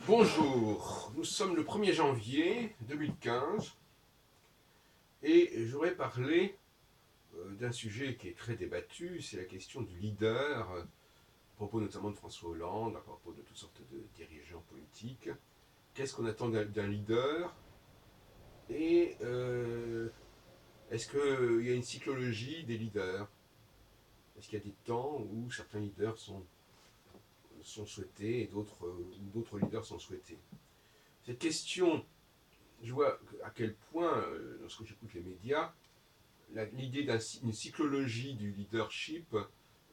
Bonjour, nous sommes le 1er janvier 2015 et j'aurais parlé d'un sujet qui est très débattu, c'est la question du leader, à propos notamment de François Hollande, à propos de toutes sortes de dirigeants politiques. Qu'est-ce qu'on attend d'un leader et est-ce qu'il y a une cyclologie des leaders? Est-ce qu'il y a des temps où certains leaders sont souhaités et d'autres leaders sont souhaités? Cette question, je vois à quel point, lorsque j'écoute les médias, l'idée d'une cyclologie du leadership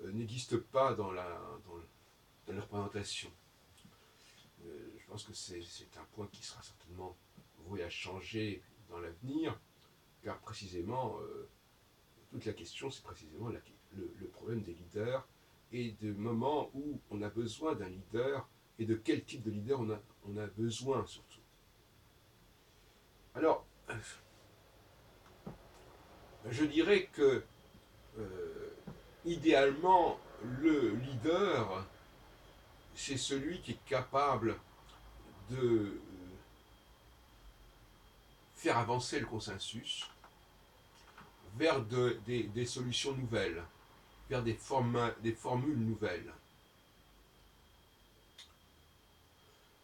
n'existe pas dans leur présentation. Je pense que c'est un point qui sera certainement voué à changer dans l'avenir, car précisément, toute la question, c'est précisément le problème des leaders et du moment où on a besoin d'un leader et de quel type de leader on a besoin surtout. Alors, je dirais que idéalement, le leader, c'est celui qui est capable de faire avancer le consensus vers des solutions nouvelles, vers des formules nouvelles.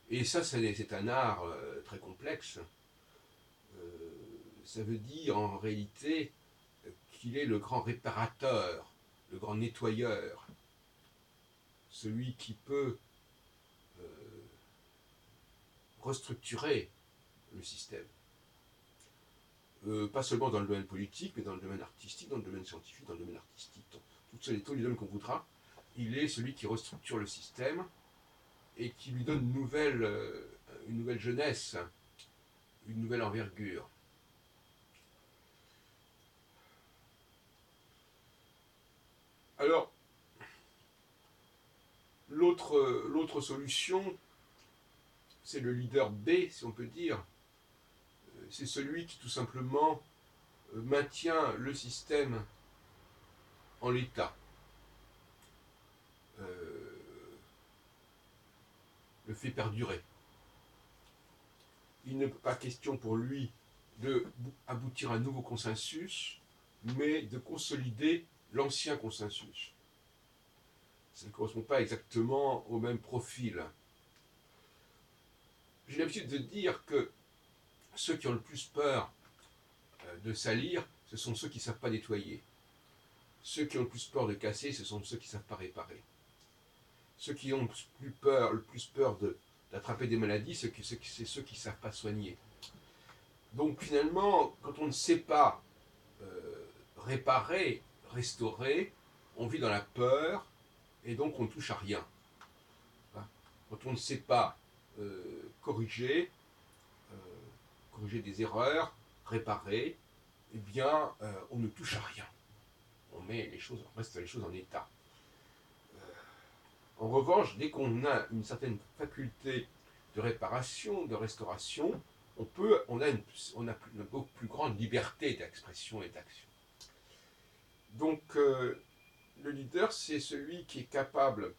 Et ça, c'est un art très complexe. Ça veut dire en réalité qu'il est le grand réparateur, le grand nettoyeur, celui qui peut restructurer le système. Pas seulement dans le domaine politique, mais dans le domaine artistique, dans le domaine scientifique, dans le domaine artistique, dans tous les domaines qu'on voudra. Il est celui qui restructure le système et qui lui donne une nouvelle jeunesse, une nouvelle envergure. Alors, l'autre solution, c'est le leader B, si on peut dire. C'est celui qui tout simplement maintient le système en l'état. Le fait perdurer. Il n'est pas question pour lui d'aboutir à un nouveau consensus, mais de consolider l'ancien consensus. Ça ne correspond pas exactement au même profil. J'ai l'habitude de dire que ceux qui ont le plus peur de salir, ce sont ceux qui ne savent pas nettoyer. Ceux qui ont le plus peur de casser, ce sont ceux qui ne savent pas réparer. Ceux qui ont le plus peur d'attraper des maladies, c'est ceux qui ne savent pas soigner. Donc finalement, quand on ne sait pas réparer, restaurer, on vit dans la peur et donc on ne touche à rien. Quand on ne sait pas corriger, corriger des erreurs, réparer, eh bien on ne touche à rien. On reste les choses en état. En revanche, dès qu'on a une certaine faculté de réparation, de restauration, on a une beaucoup plus grande liberté d'expression et d'action. Donc, le leader, c'est celui qui est capable,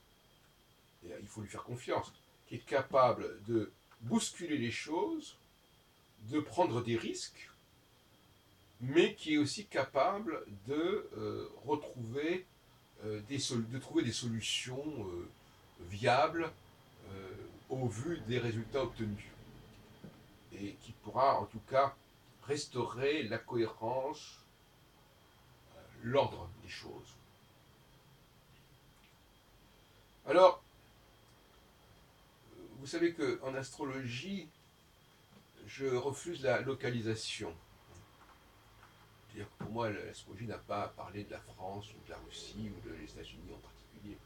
et il faut lui faire confiance, qui est capable de bousculer les choses, de prendre des risques, mais qui est aussi capable de trouver des solutions viables au vu des résultats obtenus. Et qui pourra en tout cas restaurer la cohérence, l'ordre des choses. Alors, vous savez qu'en astrologie, je refuse la localisation. C'est-à-dire que pour moi, l'astrologie n'a pas à parler de la France ou de la Russie ou des États-Unis en particulier.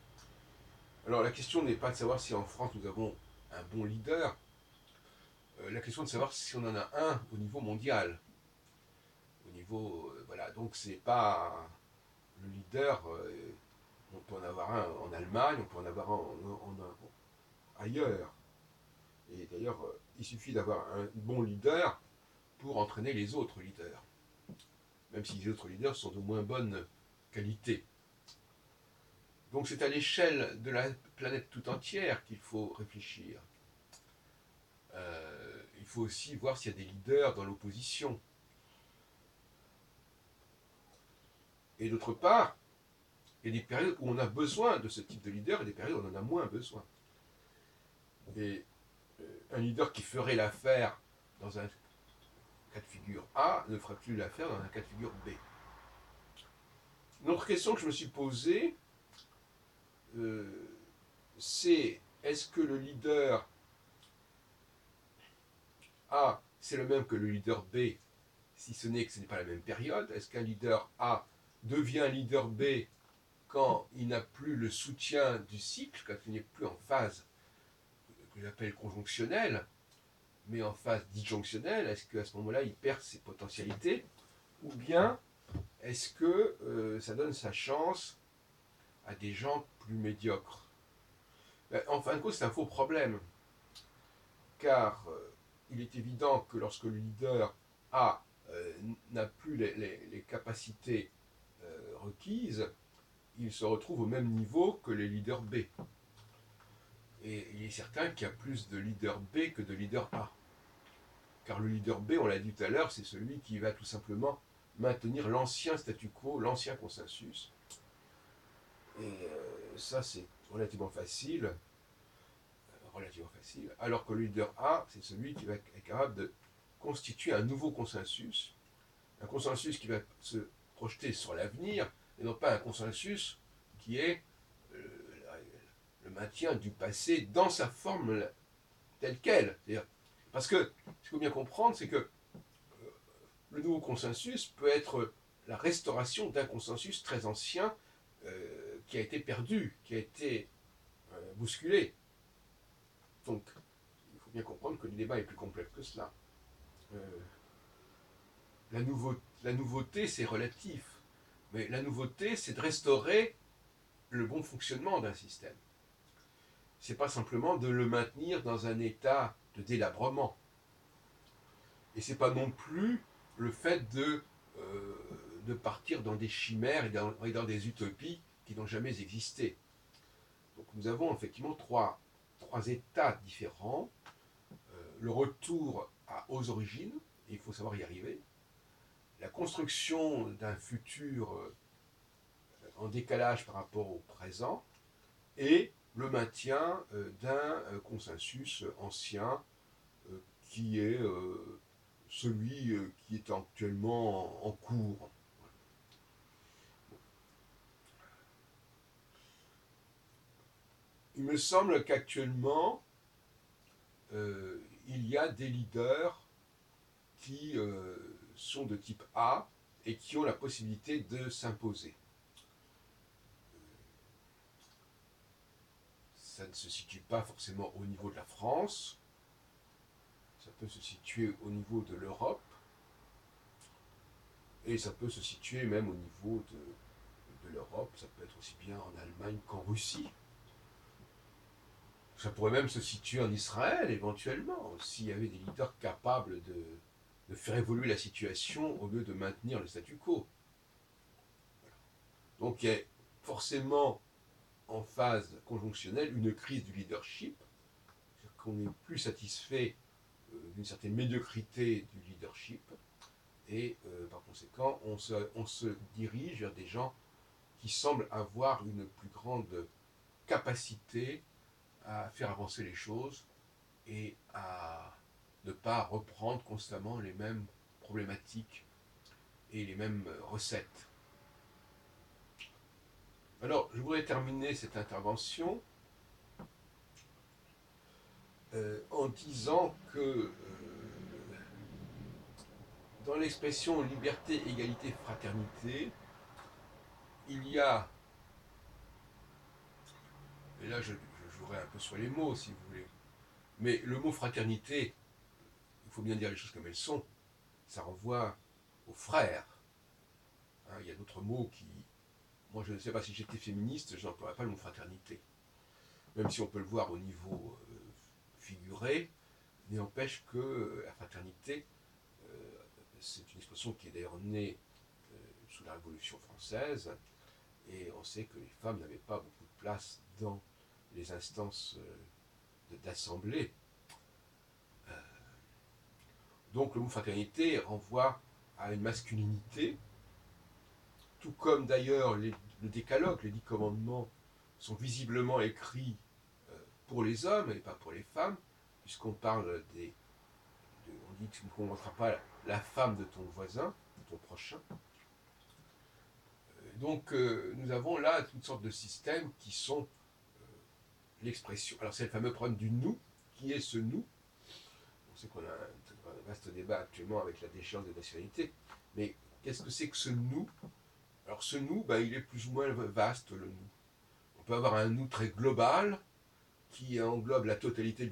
Alors la question n'est pas de savoir si en France nous avons un bon leader, la question est de savoir si on en a un au niveau mondial. Au niveau, voilà, donc c'est pas le leader, on peut en avoir un en Allemagne, on peut en avoir ailleurs. Et d'ailleurs, il suffit d'avoir un bon leader pour entraîner les autres leaders, même si les autres leaders sont de moins bonne qualité. Donc c'est à l'échelle de la planète tout entière qu'il faut réfléchir. Il faut aussi voir s'il y a des leaders dans l'opposition. Et d'autre part, il y a des périodes où on a besoin de ce type de leader et des périodes où on en a moins besoin. Et un leader qui ferait l'affaire dans un cas de figure A ne ferait plus l'affaire dans un cas de figure B. Une autre question que je me suis posée, c'est est-ce que le leader A, c'est le même que le leader B, si ce n'est que ce n'est pas la même période? Est-ce qu'un leader A devient leader B quand il n'a plus le soutien du cycle, quand il n'est plus en phase que j'appelle conjonctionnelle, mais en phase disjonctionnelle? Est-ce qu'à ce moment-là, il perd ses potentialités? Ou bien est-ce que ça donne sa chance à des gens plus médiocres? En fin de compte, c'est un faux problème, car il est évident que lorsque le leader A n'a plus les capacités requises, il se retrouve au même niveau que les leaders B. Et il est certain qu'il y a plus de leader B que de leader A. Car le leader B, on l'a dit tout à l'heure, c'est celui qui va tout simplement maintenir l'ancien statu quo, l'ancien consensus. Et ça, c'est relativement facile. Alors que le leader A, c'est celui qui va être capable de constituer un nouveau consensus. Un consensus qui va se projeter sur l'avenir, et non pas un consensus qui est le maintien du passé dans sa forme telle quelle. Parce que ce qu'il faut bien comprendre, c'est que le nouveau consensus peut être la restauration d'un consensus très ancien qui a été perdu, qui a été bousculé. Donc, il faut bien comprendre que le débat est plus complexe que cela. La nouveauté, c'est relatif. Mais la nouveauté, c'est de restaurer le bon fonctionnement d'un système. C'est pas simplement de le maintenir dans un état de délabrement. Et c'est pas non plus le fait de partir dans des chimères et dans des utopies qui n'ont jamais existé. Donc nous avons effectivement trois états différents. Le retour aux origines, et il faut savoir y arriver. La construction d'un futur en décalage par rapport au présent, et le maintien d'un consensus ancien qui est celui qui est actuellement en cours. Il me semble qu'actuellement, il y a des leaders qui sont de type A et qui ont la possibilité de s'imposer. Ça ne se situe pas forcément au niveau de la France, ça peut se situer au niveau de l'Europe, et ça peut se situer même au niveau de l'Europe, ça peut être aussi bien en Allemagne qu'en Russie. Ça pourrait même se situer en Israël éventuellement, s'il y avait des leaders capables de faire évoluer la situation au lieu de maintenir le statu quo. Voilà. Donc il y a forcément en phase conjonctionnelle une crise du leadership, c'est-à-dire qu'on n'est plus satisfait d'une certaine médiocrité du leadership, et par conséquent on se dirige vers des gens qui semblent avoir une plus grande capacité à faire avancer les choses et à ne pas reprendre constamment les mêmes problématiques et les mêmes recettes. Alors, je voudrais terminer cette intervention en disant que dans l'expression liberté, égalité, fraternité, il y a, et là je jouerai un peu sur les mots si vous voulez, mais le mot fraternité, il faut bien dire les choses comme elles sont, ça renvoie aux frères. Hein, il y a d'autres mots qui... Moi je ne sais pas si j'étais féministe, je n'emploierais pas le mot fraternité. Même si on peut le voir au niveau figuré, n'empêche que la fraternité, c'est une expression qui est d'ailleurs née sous la Révolution française, et on sait que les femmes n'avaient pas beaucoup de place dans les instances d'assemblée. Donc le mot fraternité renvoie à une masculinité, tout comme d'ailleurs le décalogue, les 10 commandements, sont visiblement écrits pour les hommes et pas pour les femmes, puisqu'on parle on dit que tu ne convoiteras pas la femme de ton voisin, de ton prochain. Donc nous avons là toutes sortes de systèmes qui sont l'expression. Alors c'est le fameux problème du nous. Qui est ce nous? On sait qu'on a un vaste débat actuellement avec la déchéance des nationalités, mais qu'est-ce que c'est que ce nous? Alors ce nous, il est plus ou moins vaste, le nous. On peut avoir un nous très global qui englobe la totalité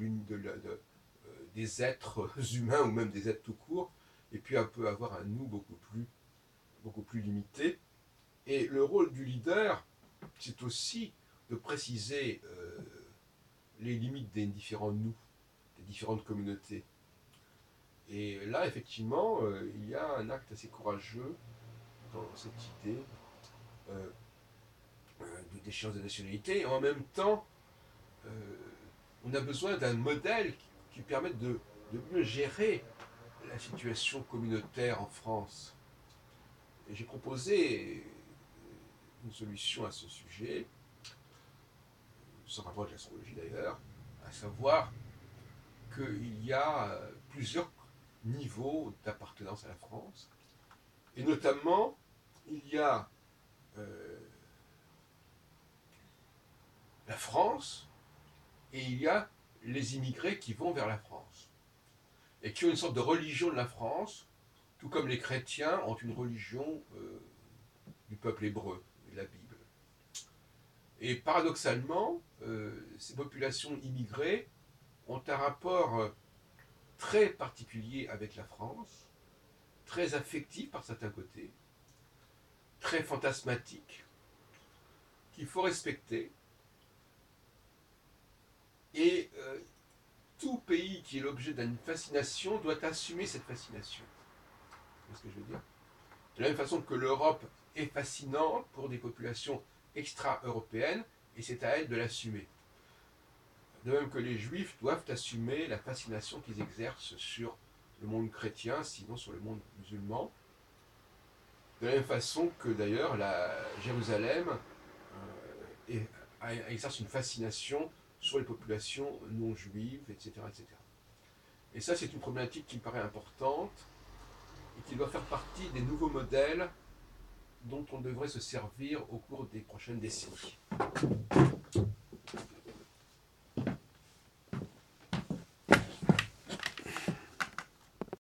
des êtres humains ou même des êtres tout court, et puis on peut avoir un nous beaucoup plus limité. Et le rôle du leader, c'est aussi de préciser les limites des différents nous, des différentes communautés. Et là, effectivement, il y a un acte assez courageux dans cette idée de déchéance de nationalité. Et en même temps, on a besoin d'un modèle qui permette de mieux gérer la situation communautaire en France. Et j'ai proposé une solution à ce sujet, sans rapport avec l'astrologie d'ailleurs, à savoir qu'il y a plusieurs niveaux d'appartenance à la France, et notamment il y a la France et il y a les immigrés qui vont vers la France et qui ont une sorte de religion de la France, tout comme les chrétiens ont une religion du peuple hébreu, de la Bible. Et paradoxalement, ces populations immigrées ont un rapport très particulier avec la France, très affectif par certains côtés, très fantasmatique, qu'il faut respecter. Et tout pays qui est l'objet d'une fascination doit assumer cette fascination. C'est ce que je veux dire. De la même façon que l'Europe est fascinante pour des populations extra-européennes, et c'est à elles de l'assumer. De même que les Juifs doivent assumer la fascination qu'ils exercent sur le monde chrétien, sinon sur le monde musulman. De la même façon que d'ailleurs la Jérusalem exerce une fascination sur les populations non juives, etc., etc. Et ça, c'est une problématique qui me paraît importante et qui doit faire partie des nouveaux modèles dont on devrait se servir au cours des prochaines décennies.